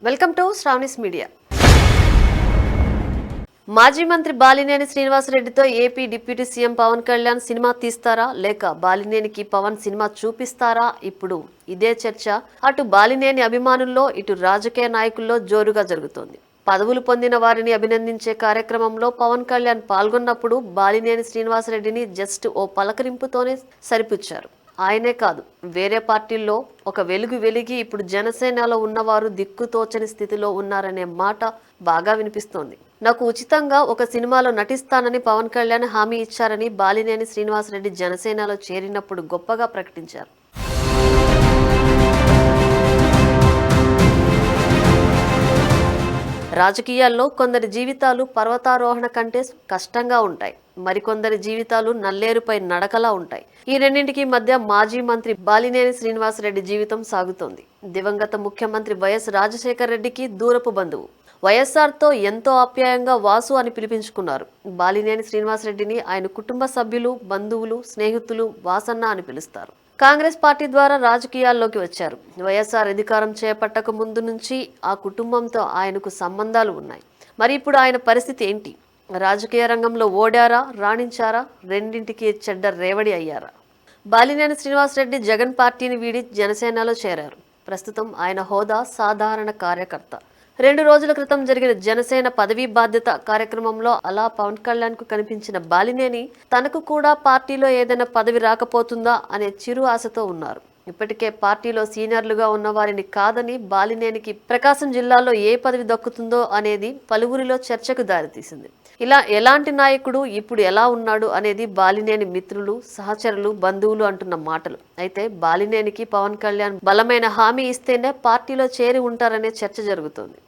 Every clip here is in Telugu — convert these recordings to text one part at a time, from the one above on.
Welcome to Sravani's media. మాజీ మంత్రి బాలినేని శ్రీనివాసరెడ్డితో AP deputy CM Pawan Kalyan cinema తీస్తారా లేక బాలినేనికి పవన్ సినిమా చూపిస్తారా? ఇప్పుడు ఇదే చర్చ అటు బాలినేని అభిమానుల్లో ఇటు రాజకీయ నాయకుల్లో జోరుగా జరుగుతోంది. పదవులు పొందిన వారిని అభినందించే కార్యక్రమంలో పవన్ కళ్యాణ్ పాల్గొన్నప్పుడు బాలినేని శ్రీనివాసరెడ్డిని జస్ట్ ఓ పలకరింపుతోనే సరిపుచ్చారు. ఆయనే కాదు, వేరే పార్టీల్లో ఒక వెలుగు వెలిగి ఇప్పుడు జనసేనలో ఉన్నవారు దిక్కుతోచని స్థితిలో ఉన్నారనే మాట బాగా వినిపిస్తోంది. నాకు ఉచితంగా ఒక సినిమాలో నటిస్తానని పవన్ కళ్యాణ్ హామీ ఇచ్చారని బాలినేని శ్రీనివాసరెడ్డి జనసేనలో చేరినప్పుడు గొప్పగా ప్రకటించారు. రాజకీయాల్లో కొందరి జీవితాలు పర్వతారోహణ కంటే కష్టంగా ఉంటాయి, మరికొందరి జీవితాలు నల్లేరుపై నడకలా ఉంటాయి. ఈ రెండింటికి మధ్య మాజీ మంత్రి బాలినేని శ్రీనివాసరెడ్డి జీవితం సాగుతోంది. దివంగత ముఖ్యమంత్రి వైఎస్ రాజశేఖర రెడ్డికి దూరపు బంధువు. వైఎస్ఆర్తో ఎంతో ఆప్యాయంగా వాసు అని పిలిపించుకున్నారు. బాలినేని శ్రీనివాసరెడ్డిని ఆయన కుటుంబ సభ్యులు, బంధువులు, స్నేహితులు వాసన్న అని పిలుస్తారు. కాంగ్రెస్ పార్టీ ద్వారా రాజకీయాల్లోకి వచ్చారు. వైఎస్ఆర్ అధికారం చేపట్టక ముందు నుంచి ఆ కుటుంబంతో ఆయనకు సంబంధాలు ఉన్నాయి. మరి ఇప్పుడు ఆయన పరిస్థితి ఏంటి? రాజకీయ రంగంలో ఓడారా, రాణించారా, రెండింటికి చెడ్డ రేవడి అయ్యారా? బాలినేని శ్రీనివాసరెడ్డి జగన్ పార్టీని వీడి జనసేనలో చేరారు. ప్రస్తుతం ఆయన హోదా సాధారణ కార్యకర్త. 2 రోజుల క్రితం జరిగిన జనసేన పదవీ బాధ్యత కార్యక్రమంలో అలా పవన్ కళ్యాణ్ కు కనిపించిన బాలినేని తనకు కూడా పార్టీలో ఏదైనా పదవి రాకపోతుందా అనే చిరు ఆశతో ఉన్నారు. ఇప్పటికే పార్టీలో సీనియర్లుగా ఉన్న వారిని కాదని బాలినేనికి ప్రకాశం జిల్లాలో ఏ పదవి దక్కుతుందో అనేది పలువురిలో చర్చకు దారితీసింది. ఇలా ఎలాంటి నాయకుడు ఇప్పుడు ఎలా ఉన్నాడు అనేది బాలినేని మిత్రులు, సహచరులు, బంధువులు అంటున్న మాటలు. అయితే బాలినేనికి పవన్ కళ్యాణ్ బలమైన హామీ ఇస్తేనే పార్టీలో చేరి ఉంటారనే చర్చ జరుగుతోంది.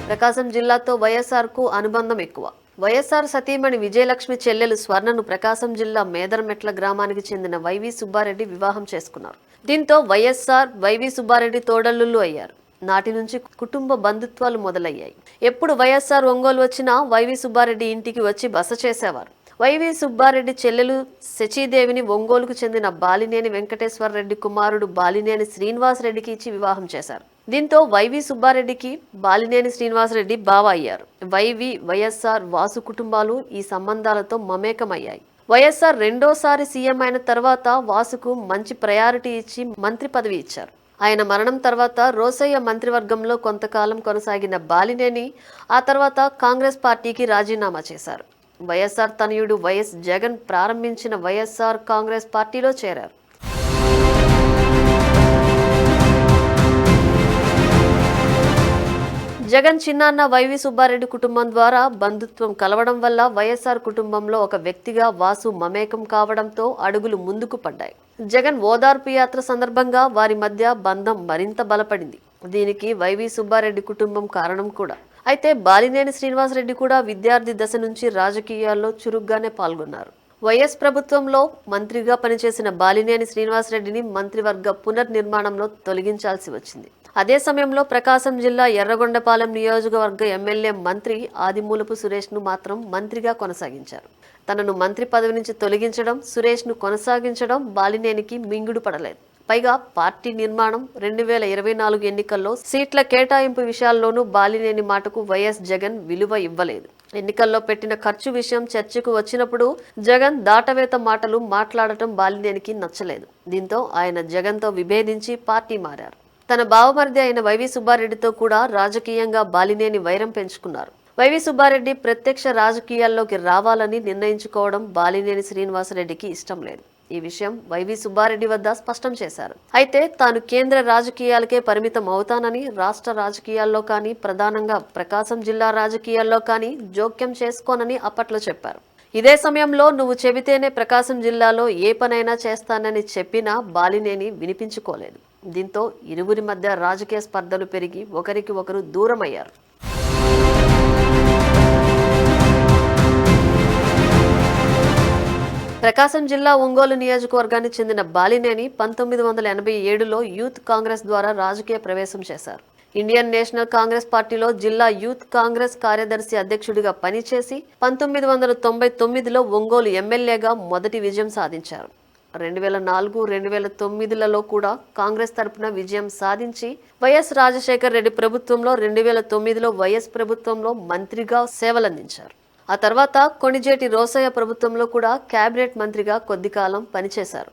ప్రకాశం జిల్లాతో వైఎస్ఆర్ కు అనుబంధం ఎక్కువ. వైఎస్ఆర్ సతీమణి విజయలక్ష్మి చెల్లెలు స్వర్ణను ప్రకాశం జిల్లా మేదరమెట్ల గ్రామానికి చెందిన వైవి సుబ్బారెడ్డి వివాహం చేసుకున్నారు. దీంతో వైఎస్ఆర్, వైవి సుబ్బారెడ్డి తోడల్లుళ్ళు అయ్యారు. నాటి నుంచి కుటుంబ బంధుత్వాలు మొదలయ్యాయి. ఎప్పుడు వైఎస్ఆర్ ఒంగోలు వచ్చినా వైవి సుబ్బారెడ్డి ఇంటికి వచ్చి బస చేసేవారు. వైవి సుబ్బారెడ్డి చెల్లెలు శచీదేవిని ఒంగోలుకు చెందిన బాలినేని వెంకటేశ్వర రెడ్డి కుమారుడు బాలినేని శ్రీనివాసరెడ్డికి ఇచ్చి వివాహం చేశారు. దీంతో వైవి సుబ్బారెడ్డికి బాలినేని శ్రీనివాసరెడ్డి బావ అయ్యారు. వైవి, వైఎస్ఆర్, వాసు కుటుంబాలు ఈ సంబంధాలతో మమేకమయ్యాయి. వైఎస్ఆర్ రెండోసారి సీఎం అయిన తర్వాత వాసుకు మంచి ప్రయారిటీ ఇచ్చి మంత్రి పదవి ఇచ్చారు. ఆయన మరణం తర్వాత రోసయ్య మంత్రివర్గంలో కొంతకాలం కొనసాగిన బాలినేని ఆ తర్వాత కాంగ్రెస్ పార్టీకి రాజీనామా చేశారు. వైఎస్ఆర్ తనయుడు వైఎస్ జగన్ ప్రారంభించిన వైఎస్ఆర్ కాంగ్రెస్ పార్టీలో చేరారు. జగన్ చిన్నాన్న వైవి సుబ్బారెడ్డి కుటుంబం ద్వారా బంధుత్వం కలవడం వల్ల వైఎస్ఆర్ కుటుంబంలో ఒక వ్యక్తిగా వాసు మమేకం కావడంతో అడుగులు ముందుకు పడ్డాయి. జగన్ ఓదార్పు యాత్ర సందర్భంగా వారి మధ్య బంధం మరింత బలపడింది. దీనికి వైవి సుబ్బారెడ్డి కుటుంబం కారణం కూడా. అయితే బాలినేని శ్రీనివాసరెడ్డి కూడా విద్యార్థి దశ నుంచి రాజకీయాల్లో చురుగ్గానే పాల్గొన్నారు. వైఎస్ ప్రభుత్వంలో మంత్రిగా పనిచేసిన బాలినేని శ్రీనివాసరెడ్డిని మంత్రివర్గ పునర్నిర్మాణంలో తొలగించాల్సి వచ్చింది. అదే సమయంలో ప్రకాశం జిల్లా ఎర్రగొండపాలెం నియోజకవర్గ ఎమ్మెల్యే మంత్రి ఆదిమూలపు సురేష్ను మాత్రం మంత్రిగా కొనసాగించారు. తనను మంత్రి పదవి నుంచి తొలగించడం, సురేష్ను కొనసాగించడం బాలినేనికి మింగుడు పడలేదు. పైగా పార్టీ నిర్మాణం, 2024 ఎన్నికల్లో సీట్ల కేటాయింపు విషయాల్లోనూ బాలినేని మాటకు వైఎస్ జగన్ విలువ ఇవ్వలేదు. ఎన్నికల్లో పెట్టిన ఖర్చు విషయం చర్చకు వచ్చినప్పుడు జగన్ దాటవేత మాటలు మాట్లాడటం బాలినేనికి నచ్చలేదు. దీంతో ఆయన జగన్తో విభేదించి పార్టీ మారారు. తన బావమరిది అయిన వైవి సుబ్బారెడ్డితో కూడా రాజకీయంగా బాలినేని వైరం పెంచుకున్నారు. వైవి సుబ్బారెడ్డి ప్రత్యక్ష రాజకీయాల్లోకి రావాలని నిర్ణయించుకోవడం బాలినేని శ్రీనివాసరెడ్డికి ఇష్టం లేదు. ఈ విషయం వైవి సుబ్బారెడ్డి వద్ద స్పష్టం చేశారు. అయితే తాను కేంద్ర రాజకీయాలకే పరిమితం అవుతానని, రాష్ట్ర రాజకీయాల్లో కానీ, ప్రధానంగా ప్రకాశం జిల్లా రాజకీయాల్లో కానీ జోక్యం చేసుకోనని అప్పట్లో చెప్పారు. ఇదే సమయంలో నువ్వు చెబితేనే ప్రకాశం జిల్లాలో ఏ పనైనా చేస్తానని చెప్పినా బాలినేని వినిపించుకోలేదు. దీంతో ఇరువురి మధ్య రాజకీయ స్పర్ధలు పెరిగి ఒకరికి ఒకరు దూరమయ్యారు. ప్రకాశం జిల్లా ఒంగోలు నియోజకవర్గానికి చెందిన బాలినేని 1987లో యూత్ కాంగ్రెస్ ద్వారా రాజకీయ ప్రవేశం చేశారు. ఇండియన్ నేషనల్ కాంగ్రెస్ పార్టీలో జిల్లా యూత్ కాంగ్రెస్ కార్యదర్శి అధ్యక్షుడిగా పనిచేసి 1999లో ఒంగోలు ఎమ్మెల్యేగా మొదటి విజయం సాధించారు. 2004, 2009లలో కూడా కాంగ్రెస్ తరపున విజయం సాధించి వైఎస్ రాజశేఖర్ రెడ్డి ప్రభుత్వంలో 2009లో వైఎస్ ప్రభుత్వంలో మంత్రిగా సేవలందించారు. ఆ తర్వాత కొణిజేటి రోసయ్య ప్రభుత్వంలో కూడా కేబినెట్ మంత్రిగా కొద్ది కాలం పనిచేశారు.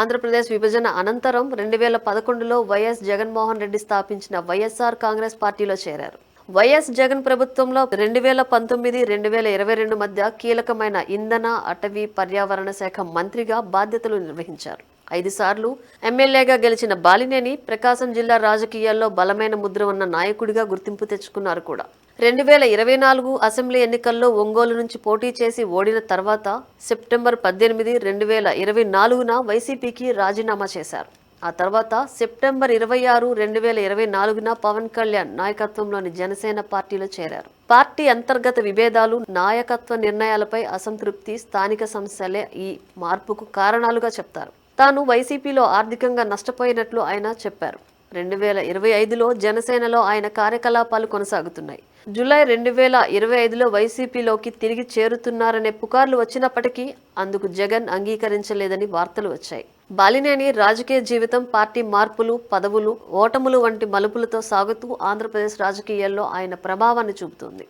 ఆంధ్రప్రదేశ్ విభజన అనంతరం 2011లో వైఎస్ జగన్మోహన్ రెడ్డి స్థాపించిన వైఎస్ఆర్ కాంగ్రెస్ పార్టీలో చేరారు. వైఎస్ జగన్ ప్రభుత్వంలో 2019, 2022 మధ్య కీలకమైన ఇంధన, అటవీ, పర్యావరణ శాఖ మంత్రిగా బాధ్యతలు నిర్వహించారు. 5 సార్లు ఎమ్మెల్యేగా గెలిచిన బాలినేని ప్రకాశం జిల్లా రాజకీయాల్లో బలమైన ముద్ర ఉన్న నాయకుడిగా గుర్తింపు తెచ్చుకున్నారు కూడా. 2024 అసెంబ్లీ ఎన్నికల్లో ఒంగోలు నుంచి పోటీ చేసి ఓడిన తర్వాత సెప్టెంబర్ 18, 2024న వైసీపీకి రాజీనామా చేశారు. ఆ తర్వాత సెప్టెంబర్ 26, 2024న పవన్ కళ్యాణ్ నాయకత్వంలోని జనసేన పార్టీలో చేరారు. పార్టీ అంతర్గత విభేదాలు, నాయకత్వ నిర్ణయాలపై అసంతృప్తి, స్థానిక సమస్యలే ఈ మార్పుకు కారణాలుగా చెప్తారు. తాను వైసీపీలో ఆర్థికంగా నష్టపోయినట్లు ఆయన చెప్పారు. 2025లో జనసేనలో ఆయన కార్యకలాపాలు కొనసాగుతున్నాయి. జూలై 2025లో వైసీపీలోకి తిరిగి చేరుతున్నారనే పుకార్లు వచ్చినప్పటికీ అందుకు జగన్ అంగీకరించలేదని వార్తలు వచ్చాయి. బాలినేని రాజకీయ జీవితం పార్టీ మార్పులు, పదవులు, ఓటములు వంటి మలుపులతో సాగుతూ ఆంధ్రప్రదేశ్ రాజకీయాల్లో ఆయన ప్రభావాన్ని చూపుతోంది.